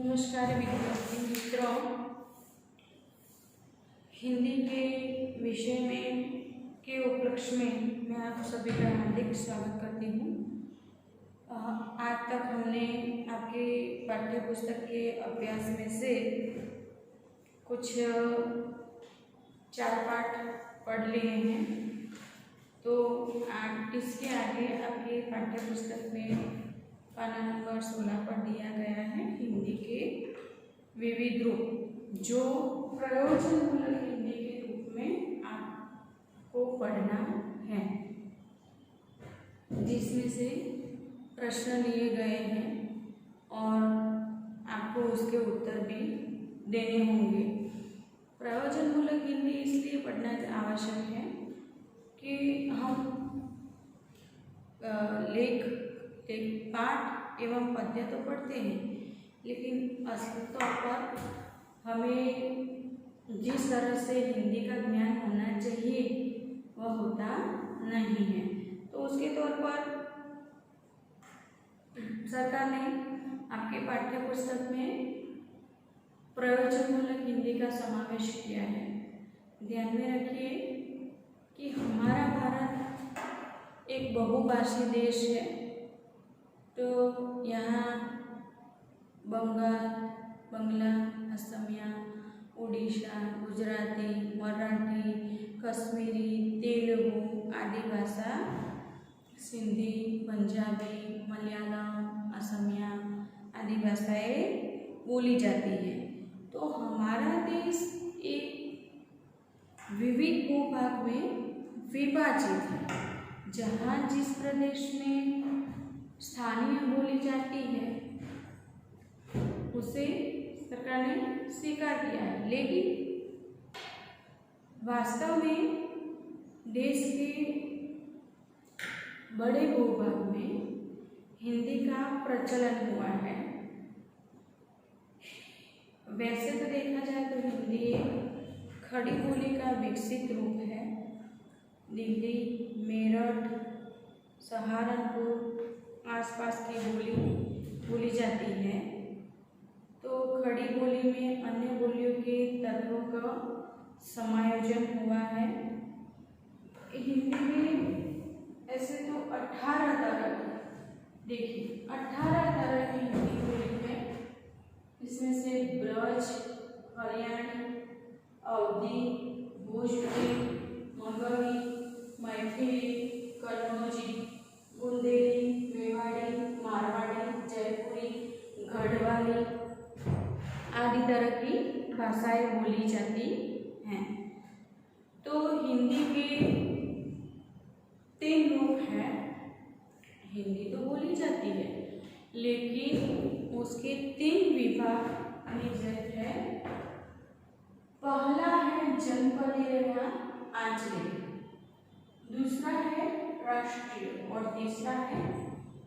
नमस्कार विद्यार्थी मित्रों, हिंदी के विषय में के उपलक्ष्य में मैं आप सभी का हार्दिक स्वागत करती हूँ। आज तक हमने आपके पाठ्य पुस्तक के अभ्यास में से कुछ 4 पाठ पढ़ लिए हैं, तो इसके आगे आपके पाठ्य पुस्तक में पाना नंबर 16 पर दिया गया है हिंदी के विविध रूप, जो प्रयोजनमूलक हिंदी के रूप में आपको पढ़ना है, जिसमें से प्रश्न लिए गए हैं और आपको उसके उत्तर भी देने होंगे। प्रयोजनमूलक हिंदी इसलिए पढ़ना आवश्यक है कि हम लेख एक पाठ एवं पद्य तो पढ़ते हैं, लेकिन असली तौर पर हमें जिस तरह से हिंदी का ज्ञान होना चाहिए वह होता नहीं है। तो उसके तौर पर सरकार ने आपके पाठ्य पुस्तक में प्रयोजनमूलक हिंदी का समावेश किया है। ध्यान में रखिए कि हमारा भारत एक बहुभाषी देश है, तो यहाँ बंगला, असमिया, उड़ीसा, गुजराती, मराठी, कश्मीरी, तेलुगु आदि भाषा, सिंधी, पंजाबी, मलयालम, असमिया आदि भाषाएं बोली जाती हैं। तो हमारा देश एक विविध भूभाग में विभाजित है, जहाँ जिस प्रदेश में स्थानीय बोली जाती है उसे सरकार ने स्वीकार किया है, लेकिन वास्तव में देश के बड़े भूभाग में हिंदी का प्रचलन हुआ है। वैसे तो देखा जाए तो हिंदी एक खड़ी बोली का विकसित रूप है। दिल्ली, मेरठ, सहारनपुर आसपास की बोली जाती है। तो खड़ी बोली में अन्य बोलियों के तत्वों का समायोजन हुआ है। हिंदी में ऐसे तो 18 तरह देखिए 18 तरह की हिंदी बोली है। इसमें से ब्रज, हरियाणी, अवधी, भोजपुरी, मगही, मैथिली, कन्नौजी, बुंदेली, मेवाड़ी, मारवाड़ी, जयपुरी, गढ़वाली आदि तरह की भाषाएं बोली जाती हैं। तो हिंदी के 3 रूप हैं। हिंदी तो बोली जाती है, लेकिन उसके 3 विभाग निर्धारित है। पहला है जनपदीय या आंचलिक, दूसरा है राष्ट्रीय और तीसरा है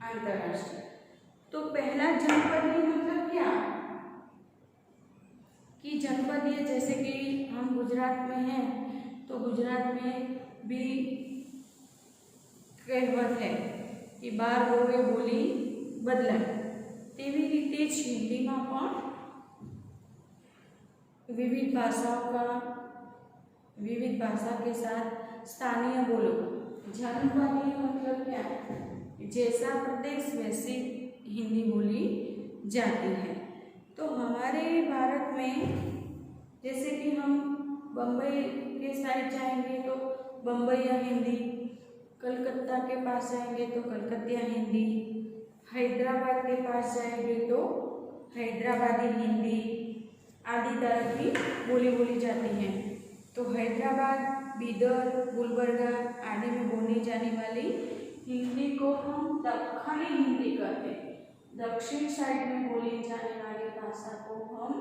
अंतर्राष्ट्रीय। तो पहला जनपदीय मतलब क्या कि जनपदीय, जैसे कि हम गुजरात में हैं तो गुजरात में भी कहेवत है कि 12 रोगे बोली बदलाय, तेवी रीते ज हिंदीમાં પણ विविध भाषा के साथ स्थानीय बोलो। जनपदीय मतलब क्या, जैसा प्रदेश वैसी हिंदी बोली जाती है। तो हमारे भारत में जैसे कि हम बम्बई के साइड जाएंगे तो बम्बईया हिंदी, कलकत्ता के पास जाएंगे तो कलकतिया हिंदी, हैदराबाद के पास जाएंगे तो हैदराबादी हिंदी आदि तरह की बोली जाती हैं। तो हैदराबाद, बीदर, गुलबर्गा आदि में बोली जाने वाली हिंदी को हम दक्खनी हिंदी कहते हैं। दक्षिण साइड में बोली जाने वाली भाषा को हम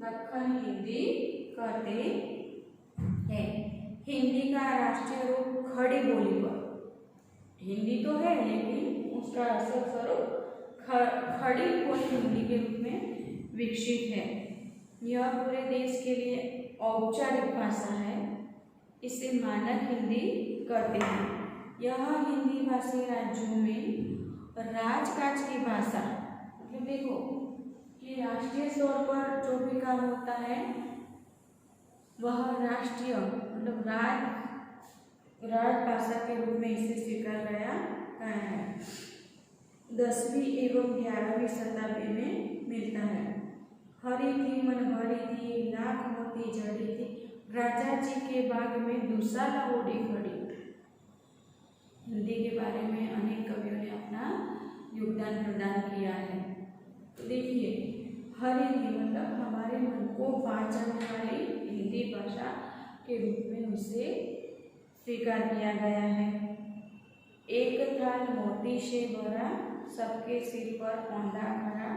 दक्खनी हिंदी कहते हैं। हिंदी का राष्ट्रीय रूप खड़ी बोली पर, हिंदी तो है लेकिन उसका असल स्वरूप खड़ी बोली हिंदी के रूप में विकसित है। यह पूरे देश के लिए औपचारिक भाषा है। इसे मानक हिंदी कहते हैं। यह हिंदी भाषी राज्यों में राजकाज की भाषा, मतलब देखो कि राष्ट्रीय स्तर पर जो भी काम होता है वह राष्ट्रीय मतलब राजभाषा के रूप में इसे स्वीकार गया है। 10वीं एवं 11वीं शताब्दी में मिलता है। हरी थी मन भरी थी, लाख मोती जड़ी थी, राजा जी के बाग में दुशाला ओढ़ी खड़ी। हिंदी के बारे में अनेक कवियों ने अपना योगदान प्रदान किया है। तो देखिए, हरी थी मतलब हमारे मन को भा जाने वाली हिंदी भाषा के रूप में उसे स्वीकार किया गया है। एक थाल मोती से भरा, सबके सिर पर औंधा भरा,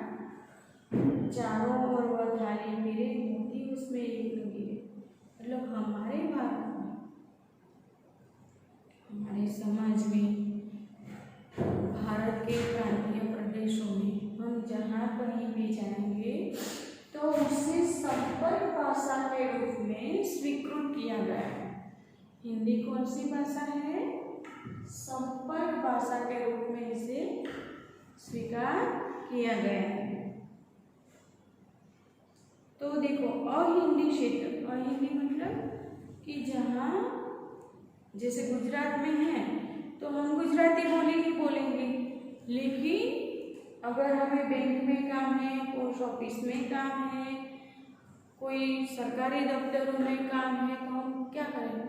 चारों ओर वह थाली मेरे, मोती उसमें एक गिरे। मतलब हमारे भारत में, हमारे समाज में, भारत के प्रांतीय प्रदेशों में हम जहाँ कहीं भी जाएंगे तो उसे संपर्क भाषा के रूप में स्वीकृत किया गया है। हिंदी कौन सी भाषा है? संपर्क भाषा के रूप में इसे स्वीकार किया गया है। तो देखो, अहिंदी क्षेत्र, अहिंदी मतलब कि जहाँ जैसे गुजरात में है तो हम गुजराती बोली ही बोलेंगे, लेकिन अगर हमें बैंक में काम है, पोस्ट ऑफिस में काम है, कोई सरकारी दफ्तरों में काम है, तो हम क्या करेंगे?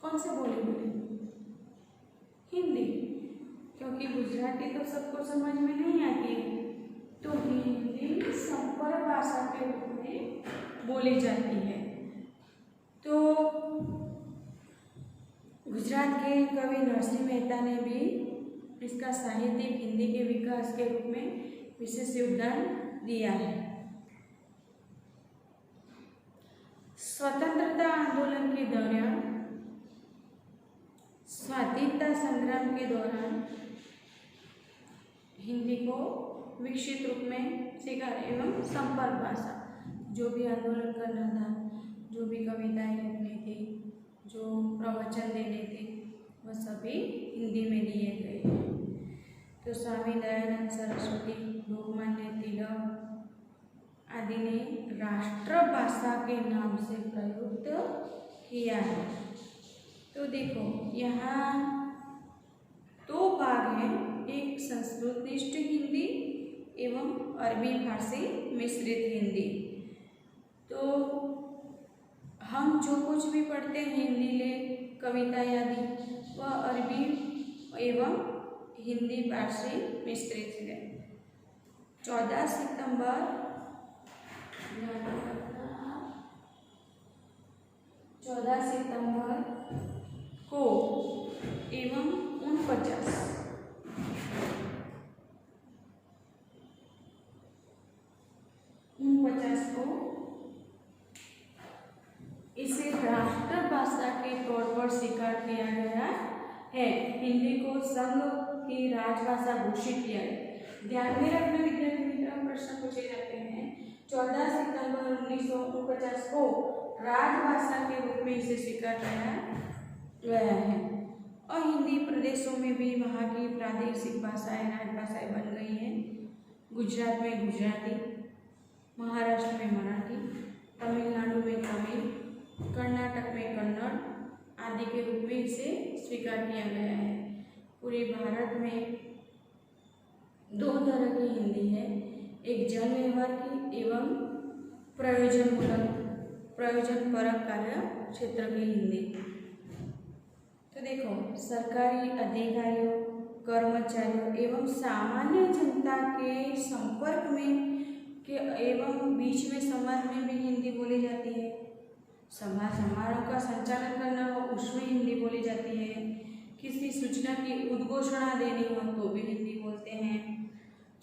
कौन से बोली बोलेंगे? हिंदी, क्योंकि गुजराती तो सबको समझ में नहीं आती है। तो हिंदी संपर्क भाषा के रूप में बोली जाती है। तो गुजरात के कवि नरसिंह मेहता ने भी इसका साहित्यिक हिंदी के विकास के रूप में विशेष योगदान दिया है। स्वतंत्रता आंदोलन के दौरान, स्वाधीनता संग्राम के दौरान हिंदी को विकसित रूप में स्वीकार एवं संपर्क भाषा, जो भी आंदोलन करना था, जो भी कविताएं लिखनी थी, जो प्रवचन देने थे, वह सभी हिंदी में दिए गए। तो स्वामी दयानंद सरस्वती, लोकमान्य तिलक आदि ने राष्ट्रभाषा के नाम से प्रयुक्त किया है। तो देखो, यहाँ दो भाग हैं, एक संस्कृतनिष्ठ हिंदी एवं अरबी फारसी मिश्रित हिंदी। तो हम जो कुछ भी पढ़ते हैं हिंदी ले, कविता आदि, वह अरबी एवं हिंदी फारसी मिश्रित है। 14 सितंबर 14 सितंबर को एवं 49 को इसे राष्ट्रभाषा के तौर पर स्वीकार किया गया है। हिंदी को संघ की राजभाषा घोषित किया गया। ध्यान में रखना विद्यार्थी मित्रों, प्रश्न पूछे जाते हैं। 14 सितंबर 1949 को राजभाषा के रूप में इसे स्वीकार किया गया है और हिंदी प्रदेशों में भी वहाँ की प्रादेशिक भाषाएं राजभाषाएं बन गई हैं। गुजरात में गुजराती, महाराष्ट्र में मराठी, तमिलनाडु में तमिल, कर्नाटक में कन्नड़ आदि के रूप में इसे स्वीकार किया गया है। पूरे भारत में दो तरह की हिंदी है, एक जन व्यवहार की एवं प्रयोजनपरक कार्य क्षेत्र की हिंदी। तो देखो, सरकारी अधिकारियों, कर्मचारियों एवं सामान्य जनता के संपर्क में के एवं बीच में समाज में भी हिंदी बोली जाती है। सभा समारोह का संचालन करना हो उसमें हिंदी बोली जाती है। किसी सूचना की उद्घोषणा देनी हो तो भी हिंदी बोलते हैं।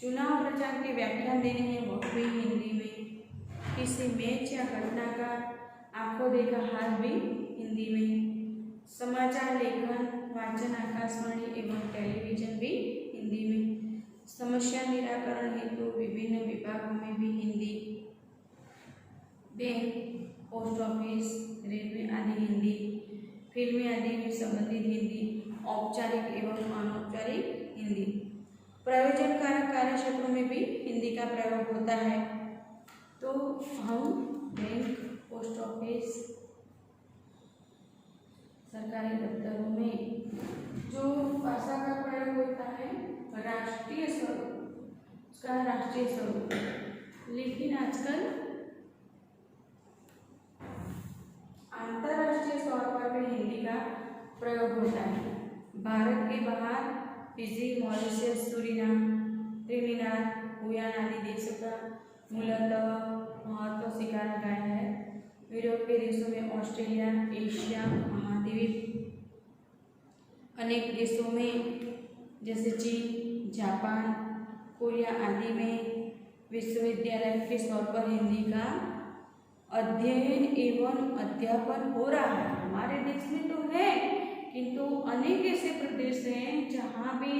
चुनाव प्रचार के व्याख्यान देने हैं वो भी हिंदी में। किसी मैच या घटना का आंखों देखा हाल भी हिंदी में। समाचार लेखन, वाचन आकाशवाणी एवं टेलीविजन भी हिंदी में। समस्या निराकरण हेतु विभिन्न विभागों में भी Hindi. Bank, post office, railway आदि हिंदी। फिल्में आदि में संबंधित हिंदी। औपचारिक एवं अनौपचारिक हिंदी। प्रयोजन कारक कार्य क्षेत्रों में भी हिंदी का प्रयोग होता है। तो हम बैंक, पोस्ट ऑफिस, सरकारी दफ्तरों में जो भाषा का प्रयोग होता है राष्ट्रीय स्वरूप, उसका राष्ट्रीय स्वरूप। लेकिन आजकल अंतर्राष्ट्रीय स्तर पर भी हिंदी का प्रयोग होता है। भारत के बाहर Fiji, Mauritius, Suriname, Trinidad, Guyana आदि देशों का मूलतः महत्व स्वीकारा गया है। यूरोप के देशों में ऑस्ट्रेलिया, एशिया महाद्वीप, अनेक देशों में जैसे चीन, जापान, कोरिया आदि में विश्वविद्यालय के स्तर पर हिंदी का अध्ययन एवं अध्यापन हो रहा है। हमारे देश में तो है, किंतु अनेक ऐसे प्रदेश हैं जहाँ भी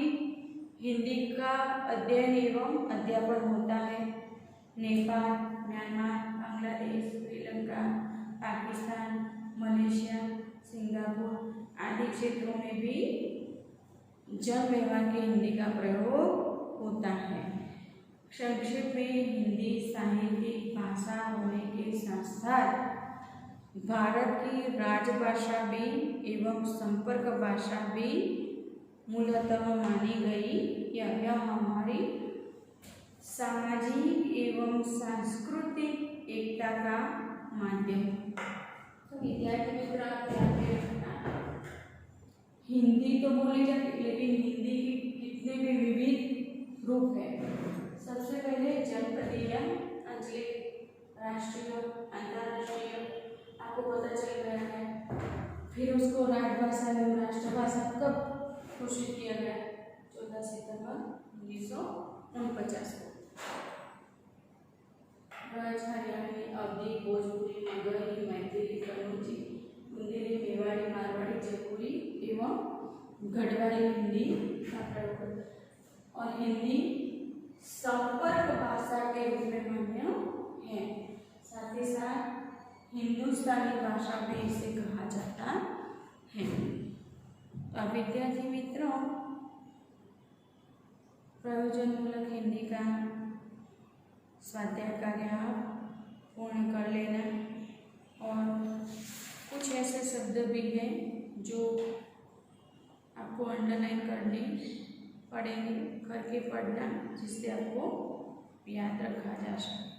हिंदी का अध्ययन एवं अध्यापन होता है। Nepal, Myanmar, Bangladesh, Sri Lanka, Pakistan, Malaysia, Singapore आदि क्षेत्रों में भी जन व्यवहार के हिंदी का प्रयोग होता है। संक्षेप में हिंदी साहित्यिक भाषा होने के साथ साथ भारत की राजभाषा भी एवं संपर्क भाषा भी मूलतः मानी गई। यह हमारी सामाजिक एवं सांस्कृतिक एकता का माध्यम है। तो विद्यार्थी मित्र, हिंदी तो बोली जाती है, लेकिन हिंदी के कितने भी विविध रूप है। सबसे पहले जनपदीय, आंचलिक, राष्ट्रीय, अंतर्राष्ट्रीय, आपको पता चल गया है। फिर उसको राजभाषा एवं राष्ट्रभाषा कब घोषित किया गया? 14 सितंबर 1949 को। ब्रज, हरियाणवी, अवधी, भोजपुरी, मगही, मैथिली, कन्नौजी, बुंदेली, मेवाड़ी, मारवाड़ी, जयपुरी एवं गढ़वाली हिंदी का प्रयोग होता है। और हिंदी संपर्क भाषा के रूप में मान्य है। साथ ही साथ हिंदुस्तानी भाषा भी इसे कहा जाता है। तो विद्यार्थी मित्रों, प्रयोजनमूलक हिंदी का स्वाध्याय कार्य आप पूर्ण कर लेना। और कुछ ऐसे शब्द भी हैं जो आपको अंडरलाइन करने पड़ेंगे, करके पढ़ना, जिससे आपको याद रखा जा सके।